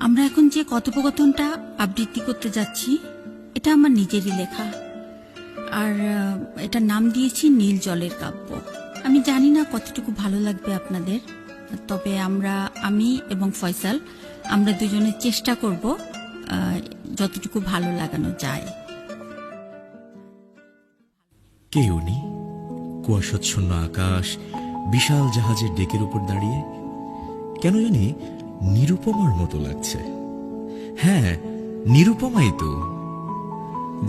আমরা এখন যে কথোপকথনটা আবৃত্তি করতে যাচ্ছি এটা আমার নিজেরই লেখা, আর এটার নাম দিয়েছি নীল জলের কাব্য। আমি জানি না কতটুকু ভালো লাগবে আপনাদের, তবে আমি এবং ফয়সাল আমরা দুজনে চেষ্টা করব যতটুকু ভালো লাগানো যায়। কে উনি? কুয়াশাচ্ছন্ন আকাশ, বিশাল জাহাজের ডেকের উপর দাঁড়িয়ে কেন জানি নিরুপমার মতো লাগছে। হ্যাঁ, নিরুপমাই তো।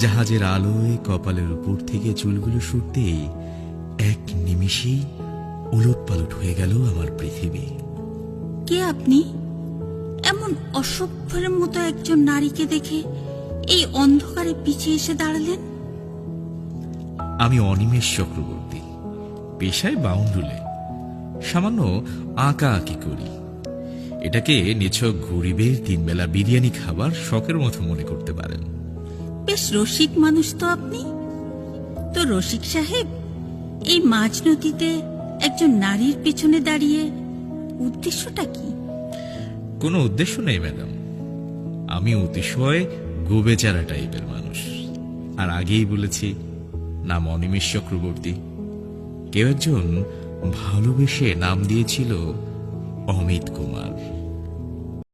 জাহাজের আলোয় কপালের উপর থেকে চুলগুলো সরতেই এক নিমিষেই উলটপালট হয়ে গেল আমার পৃথিবী। কে আপনি? এমন অসভ্যের মতো একজন নারীকে দেখে এই অন্ধকারে পিছিয়ে এসে দাঁড়ালেন। আমি অনিমেষ চক্রবর্তী, পেশায় বাউন্ডুলে, সামান্য আঁকা আঁকি করি। এটাকে নিছক গরিবের তিনবেলা বিরিয়ানি খাবার শখের মতো মনে করতে পারেন। বেশ রসিক মানুষ তো আপনি। তো রসিক সাহেব, এই মাঝ নদীতে একজন নারীর পেছনে দাঁড়িয়ে উদ্দেশ্যটা কি? কোনো উদ্দেশ্য নেই ম্যাডাম, আমি অতিশয় গোবেচারা টাইপের মানুষ। আর আগেই বলেছি, নাম অনিমেষ চক্রবর্তী। কেউ একজন ভালোবেসে নাম দিয়েছিল অমিত কুমার।